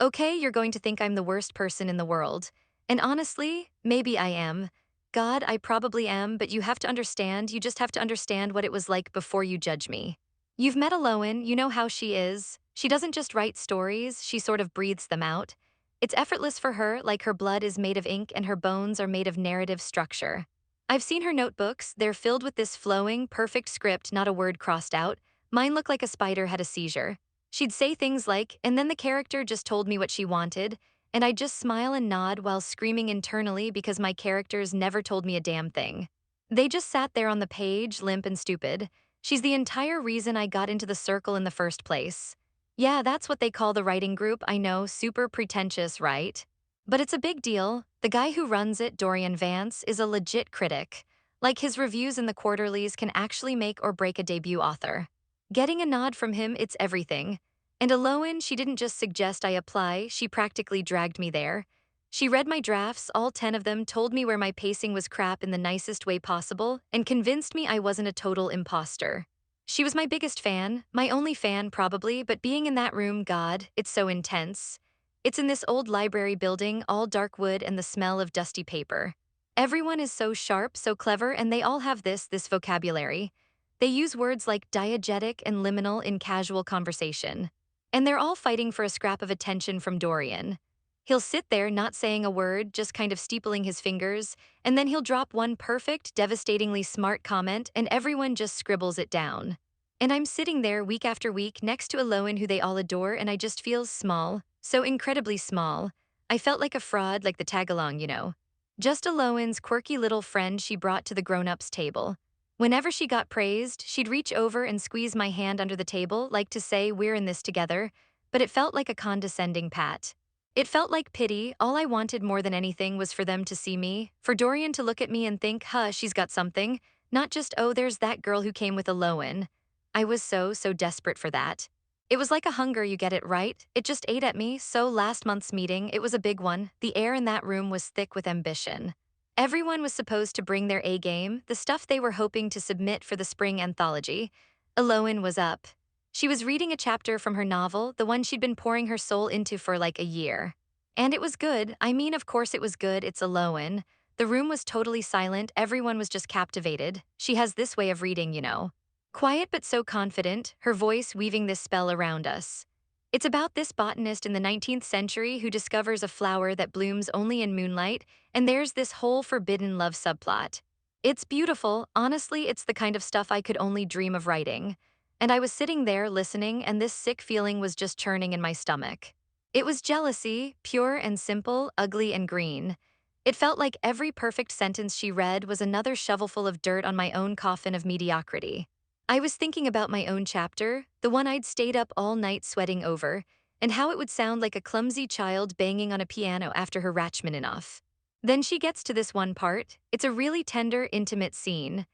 Okay, you're going to think I'm the worst person in the world. And honestly, maybe I am. God, I probably am, but you just have to understand what it was like before you judge me. You've met Aloan, you know how she is. She doesn't just write stories, she sort of breathes them out. It's effortless for her, like her blood is made of ink and her bones are made of narrative structure. I've seen her notebooks, they're filled with this flowing, perfect script, not a word crossed out. Mine look like a spider had a seizure. She'd say things like, and then the character just told me what she wanted, and I'd just smile and nod while screaming internally because my characters never told me a damn thing. They just sat there on the page, limp and stupid. She's the entire reason I got into the circle in the first place. Yeah, that's what they call the writing group, I know, super pretentious, right? But it's a big deal. The guy who runs it, Dorian Vance, is a legit critic. Like his reviews in the quarterlies can actually make or break a debut author. Getting a nod from him, it's everything. And Aloan, she didn't just suggest I apply, she practically dragged me there. She read my drafts, all 10 of them, told me where my pacing was crap in the nicest way possible, and convinced me I wasn't a total imposter. She was my biggest fan, my only fan probably, but being in that room, God, it's so intense. It's in this old library building, all dark wood and the smell of dusty paper. Everyone is so sharp, so clever, and they all have this vocabulary. They use words like diegetic and liminal in casual conversation. And they're all fighting for a scrap of attention from Dorian. He'll sit there not saying a word, just kind of steepling his fingers, and then he'll drop one perfect, devastatingly smart comment, and everyone just scribbles it down. And I'm sitting there week after week next to Aloan who they all adore, and I just feel small, so incredibly small. I felt like a fraud, like the tag-along, you know. Just Aloan's quirky little friend she brought to the grown-ups table. Whenever she got praised, she'd reach over and squeeze my hand under the table, like to say, we're in this together, but it felt like a condescending pat. It felt like pity. All I wanted more than anything was for them to see me, for Dorian to look at me and think, huh, she's got something, not just, oh, there's that girl who came with Aloan. I was so desperate for that. It was like a hunger, you get it right? It just ate at me, so last month's meeting, it was a big one. The air in that room was thick with ambition. Everyone was supposed to bring their A game, the stuff they were hoping to submit for the spring anthology. Aloan was up. She was reading a chapter from her novel, the one she'd been pouring her soul into for like a year. And it was good. I mean, of course it was good, it's Aloan. The room was totally silent, everyone was just captivated. She has this way of reading, you know. Quiet but so confident, her voice weaving this spell around us. It's about this botanist in the 19th century who discovers a flower that blooms only in moonlight, and there's this whole forbidden love subplot. It's beautiful, honestly, it's the kind of stuff I could only dream of writing. And I was sitting there listening, and this sick feeling was just churning in my stomach. It was jealousy, pure and simple, ugly and green. It felt like every perfect sentence she read was another shovelful of dirt on my own coffin of mediocrity. I was thinking about my own chapter, the one I'd stayed up all night sweating over, and how it would sound like a clumsy child banging on a piano after her Rachmaninoff. Then she gets to this one part. It's a really tender, intimate scene.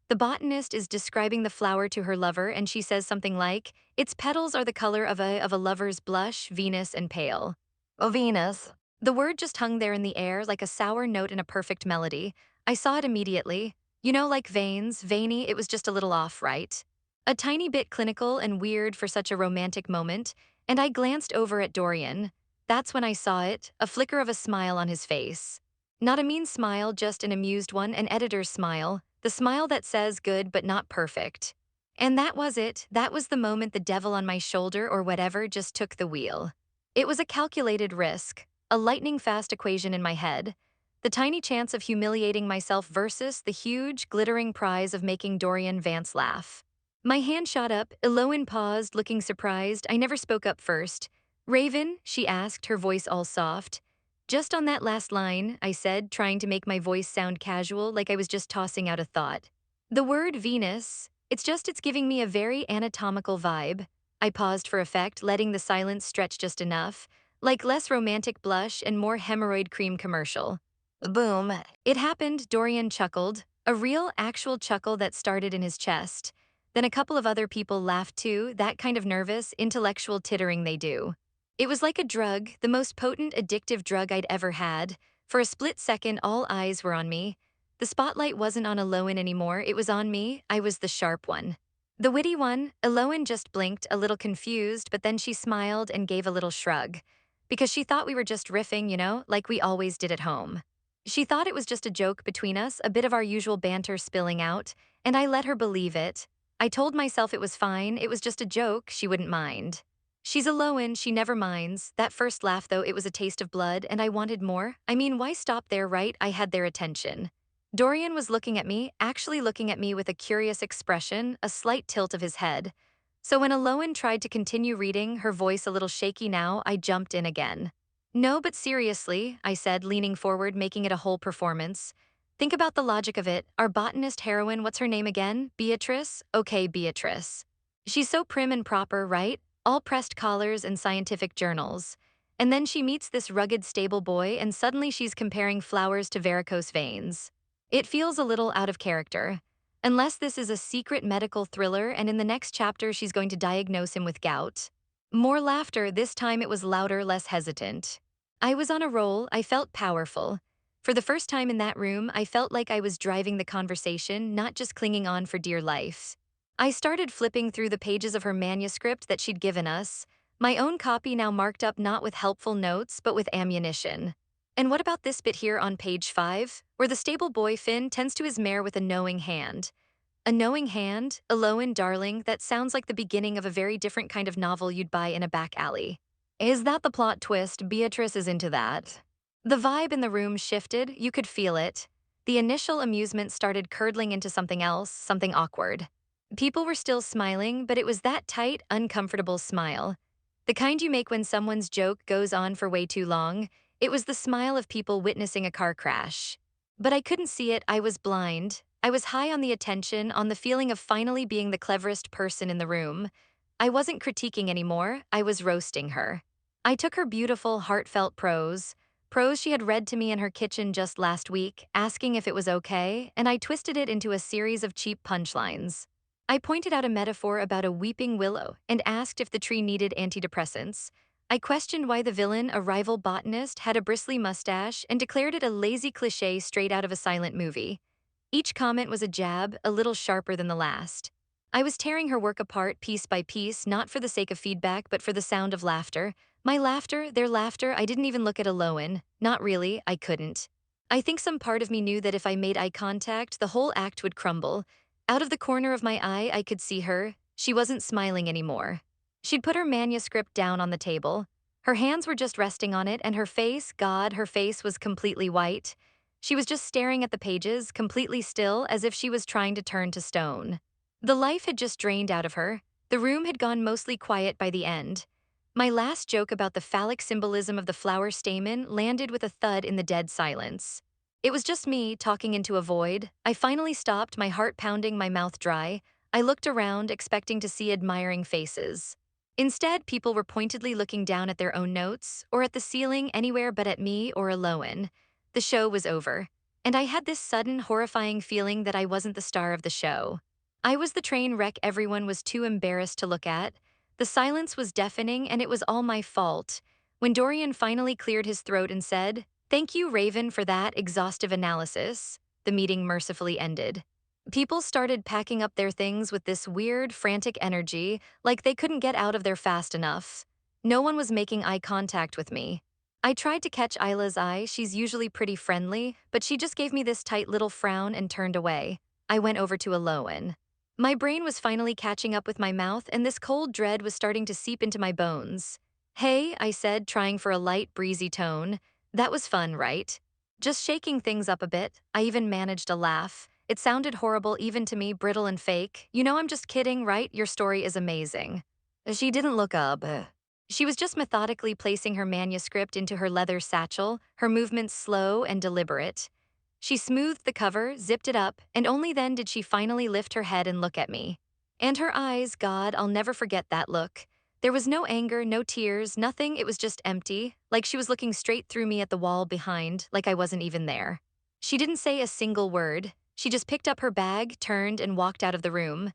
The botanist is describing the flower to her lover, and she says something like, its petals are the color of a lover's blush, Venus and pale. Oh, Venus. The word just hung there in the air like a sour note in a perfect melody. I saw it immediately. You know, like veins, veiny, it was just a little off, right? A tiny bit clinical and weird for such a romantic moment, and I glanced over at Dorian. That's when I saw it, a flicker of a smile on his face. Not a mean smile, just an amused one, an editor's smile, the smile that says good but not perfect. And that was it, that was the moment the devil on my shoulder or whatever just took the wheel. It was a calculated risk, a lightning-fast equation in my head. The tiny chance of humiliating myself versus the huge, glittering prize of making Dorian Vance laugh. My hand shot up, Eloan paused, looking surprised. I never spoke up first. Raven, she asked, her voice all soft. Just on that last line, I said, trying to make my voice sound casual, like I was just tossing out a thought. The word Venus, it's giving me a very anatomical vibe. I paused for effect, letting the silence stretch just enough, like less romantic blush and more hemorrhoid cream commercial. Boom. It happened, Dorian chuckled, a real, actual chuckle that started in his chest. Then a couple of other people laughed too, that kind of nervous, intellectual tittering they do. It was like a drug, the most potent, addictive drug I'd ever had. For a split second, all eyes were on me. The spotlight wasn't on Aloan anymore, it was on me, I was the sharp one. The witty one. Aloan just blinked, a little confused, but then she smiled and gave a little shrug. because she thought we were just riffing, like we always did at home. She thought it was just a joke between us, a bit of our usual banter spilling out, and I let her believe it. I told myself it was fine, it was just a joke, she wouldn't mind. She's a Lowen, she never minds. That first laugh, though, it was a taste of blood, and I wanted more. I mean, why stop there, right? I had their attention. Dorian was looking at me, actually looking at me with a curious expression, a slight tilt of his head. So when Aloan tried to continue reading, her voice a little shaky now, I jumped in again. No, but seriously, I said, leaning forward, making it a whole performance. Think about the logic of it. Our botanist heroine, what's her name again? Beatrice? Okay, Beatrice. She's so prim and proper, right? All pressed collars and scientific journals. And then she meets this rugged stable boy, and suddenly she's comparing flowers to varicose veins. It feels a little out of character. Unless this is a secret medical thriller and in the next chapter she's going to diagnose him with gout. More laughter, this time it was louder, less hesitant. I was on a roll, I felt powerful. For the first time in that room, I felt like I was driving the conversation, not just clinging on for dear life. I started flipping through the pages of her manuscript that she'd given us, my own copy now marked up not with helpful notes, but with ammunition. And what about this bit here on page 5, where the stable boy Finn tends to his mare with a knowing hand? A knowing hand, Aloan darling, that sounds like the beginning of a very different kind of novel you'd buy in a back alley. Is that the plot twist? Beatrice is into that. The vibe in the room shifted, you could feel it. The initial amusement started curdling into something else, something awkward. People were still smiling, but it was that tight, uncomfortable smile. The kind you make when someone's joke goes on for way too long. It was the smile of people witnessing a car crash. But I couldn't see it, I was blind. I was high on the attention, on the feeling of finally being the cleverest person in the room. I wasn't critiquing anymore, I was roasting her. I took her beautiful, heartfelt prose she had read to me in her kitchen just last week, asking if it was okay, and I twisted it into a series of cheap punchlines. I pointed out a metaphor about a weeping willow and asked if the tree needed antidepressants. I questioned why the villain, a rival botanist, had a bristly mustache and declared it a lazy cliché straight out of a silent movie. Each comment was a jab, a little sharper than the last. I was tearing her work apart piece by piece, not for the sake of feedback, but for the sound of laughter. My laughter, their laughter, I didn't even look at Aloan. Not really, I couldn't. I think some part of me knew that if I made eye contact, the whole act would crumble. Out of the corner of my eye, I could see her. She wasn't smiling anymore. She'd put her manuscript down on the table. Her hands were just resting on it, and her face, God, her face was completely white. She was just staring at the pages, completely still, as if she was trying to turn to stone. The life had just drained out of her. The room had gone mostly quiet by the end. My last joke about the phallic symbolism of the flower stamen landed with a thud in the dead silence. It was just me talking into a void. I finally stopped, my heart pounding, my mouth dry. I looked around, expecting to see admiring faces. Instead, people were pointedly looking down at their own notes, or at the ceiling, anywhere but at me or Aloan. The show was over, and I had this sudden, horrifying feeling that I wasn't the star of the show. I was the train wreck everyone was too embarrassed to look at. The silence was deafening, and it was all my fault. When Dorian finally cleared his throat and said, "Thank you, Raven, for that exhaustive analysis," the meeting mercifully ended. People started packing up their things with this weird, frantic energy, like they couldn't get out of there fast enough. No one was making eye contact with me. I tried to catch Isla's eye, she's usually pretty friendly, but she just gave me this tight little frown and turned away. I went over to Aloan. My brain was finally catching up with my mouth, and this cold dread was starting to seep into my bones. "Hey," I said, trying for a light, breezy tone. That was fun, right? Just shaking things up a bit. I even managed a laugh. It sounded horrible even to me, brittle and fake. "You know I'm just kidding, right? Your story is amazing." She didn't look up. She was just methodically placing her manuscript into her leather satchel, her movements slow and deliberate. She smoothed the cover, zipped it up, and only then did she finally lift her head and look at me. And her eyes, God, I'll never forget that look. There was no anger, no tears, nothing, it was just empty, like she was looking straight through me at the wall behind, like I wasn't even there. She didn't say a single word. She just picked up her bag, turned, and walked out of the room.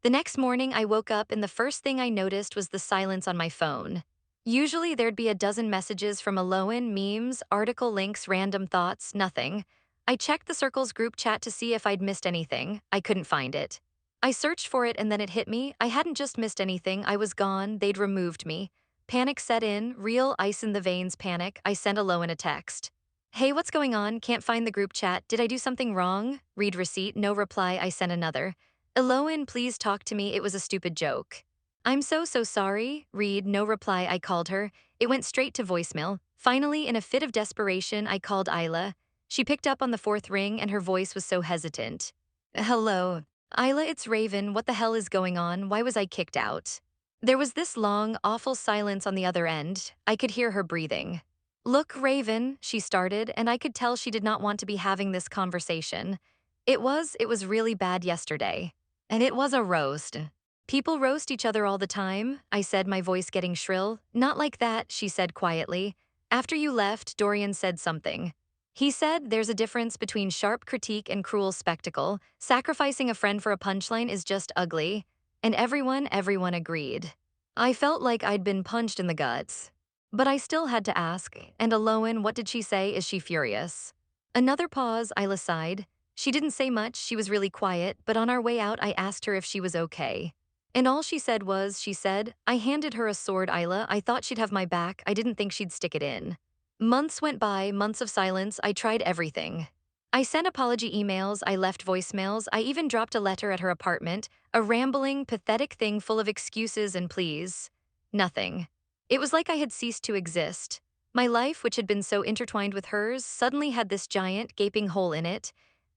The next morning, I woke up and the first thing I noticed was the silence on my phone. Usually there'd be a dozen messages from Aloan, memes, article links, random thoughts, nothing. I checked the Circle's group chat to see if I'd missed anything. I couldn't find it. I searched for it and then it hit me. I hadn't just missed anything, I was gone, they'd removed me. Panic set in, real ice in the veins panic. I sent Aloan a text. Hey, what's going on? Can't find the group chat. Did I do something wrong? Read receipt, no reply. I sent another. Aloan, please talk to me. It was a stupid joke. I'm so sorry. Read, no reply. I called her. It went straight to voicemail. Finally, in a fit of desperation, I called Isla. She picked up on the fourth ring and her voice was so hesitant. Hello. Isla, it's Raven. What the hell is going on? Why was I kicked out? There was this long, awful silence on the other end. I could hear her breathing. Look, Raven, she started, and I could tell she did not want to be having this conversation. It was really bad yesterday. And it was a roast. People roast each other all the time, I said, my voice getting shrill. Not like that, she said quietly. After you left, Dorian said something. He said there's a difference between sharp critique and cruel spectacle. Sacrificing a friend for a punchline is just ugly. And everyone agreed. I felt like I'd been punched in the guts. But I still had to ask, and Aloan, what did she say? Is she furious? Another pause, Isla sighed. She didn't say much, she was really quiet, but on our way out I asked her if she was okay. And all she said was, I handed her a sword, Isla. I thought she'd have my back, I didn't think she'd stick it in. Months went by, months of silence, I tried everything. I sent apology emails, I left voicemails, I even dropped a letter at her apartment, a rambling, pathetic thing full of excuses and pleas. Nothing. It was like I had ceased to exist. My life, which had been so intertwined with hers, suddenly had this giant, gaping hole in it.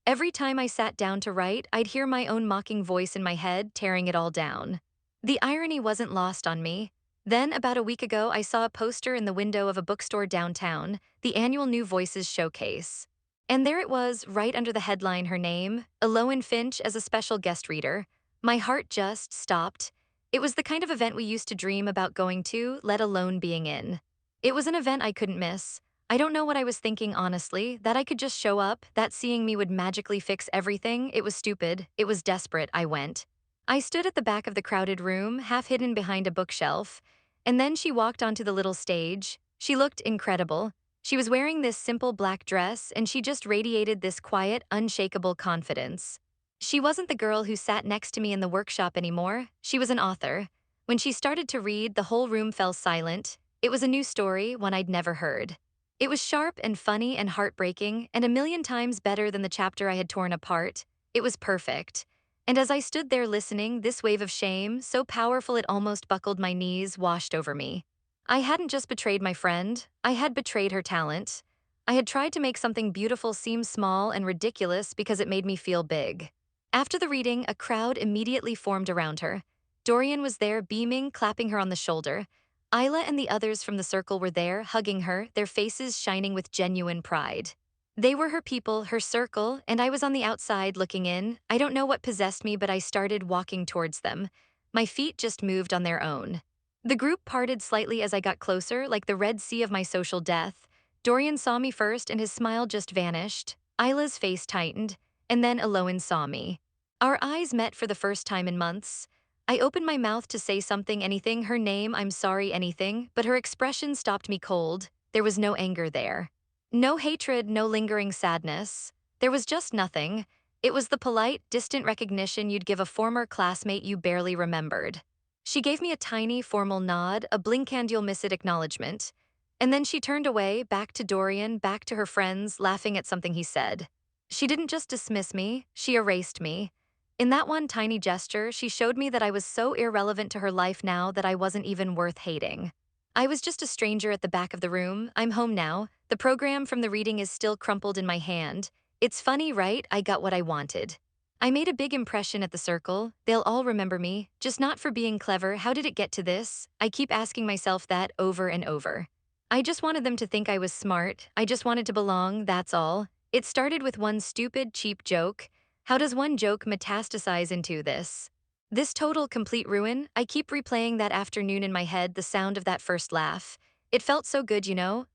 Every time I sat down to write, I'd hear my own mocking voice in my head, tearing it all down. The irony wasn't lost on me. Then, about a week ago, I saw a poster in the window of a bookstore downtown, the annual New Voices showcase. And there it was, right under the headline, her name, Aloan Finch as a special guest reader. My heart just stopped. It was the kind of event we used to dream about going to, let alone being in. It was an event I couldn't miss. I don't know what I was thinking, honestly, that I could just show up, that seeing me would magically fix everything. It was stupid, it was desperate. I went. I stood at the back of the crowded room, half hidden behind a bookshelf, and then she walked onto the little stage. She looked incredible. She was wearing this simple black dress, and she just radiated this quiet, unshakable confidence. She wasn't the girl who sat next to me in the workshop anymore. She was an author. When she started to read, the whole room fell silent. It was a new story, one I'd never heard. It was sharp and funny and heartbreaking, and a million times better than the chapter I had torn apart. It was perfect. And as I stood there listening, this wave of shame, so powerful it almost buckled my knees, washed over me. I hadn't just betrayed my friend, I had betrayed her talent. I had tried to make something beautiful seem small and ridiculous because it made me feel big. After the reading, a crowd immediately formed around her. Dorian was there, beaming, clapping her on the shoulder. Isla and the others from the circle were there, hugging her, their faces shining with genuine pride. They were her people, her circle, and I was on the outside looking in. I don't know what possessed me, but I started walking towards them. My feet just moved on their own. The group parted slightly as I got closer, like the Red Sea of my social death. Dorian saw me first, and his smile just vanished. Isla's face tightened, and then Aloan saw me. Our eyes met for the first time in months. I opened my mouth to say something, anything, her name, I'm sorry, anything, but her expression stopped me cold. There was no anger there. No hatred, no lingering sadness. There was just nothing. It was the polite, distant recognition you'd give a former classmate you barely remembered. She gave me a tiny, formal nod, a blink and you'll miss it acknowledgement. And then she turned away, back to Dorian, back to her friends, laughing at something he said. She didn't just dismiss me, she erased me. In that one tiny gesture, she showed me that I was so irrelevant to her life now that I wasn't even worth hating. I was just a stranger at the back of the room. I'm home now. The program from the reading is still crumpled in my hand. It's funny, right? I got what I wanted. I made a big impression at the circle. They'll all remember me, just not for being clever. How did it get to this? I keep asking myself that over and over. I just wanted them to think I was smart. I just wanted to belong, that's all. It started with one stupid, cheap joke. How does one joke metastasize into this? This total, complete ruin? I keep replaying that afternoon in my head, the sound of that first laugh. It felt so good,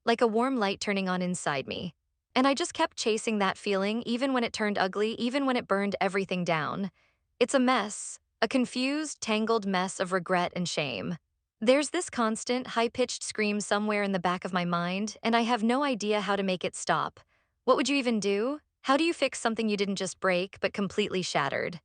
like a warm light turning on inside me. And I just kept chasing that feeling, even when it turned ugly, even when it burned everything down. It's a mess, a confused, tangled mess of regret and shame. There's this constant, high-pitched scream somewhere in the back of my mind, and I have no idea how to make it stop. What would you even do? How do you fix something you didn't just break, but completely shattered?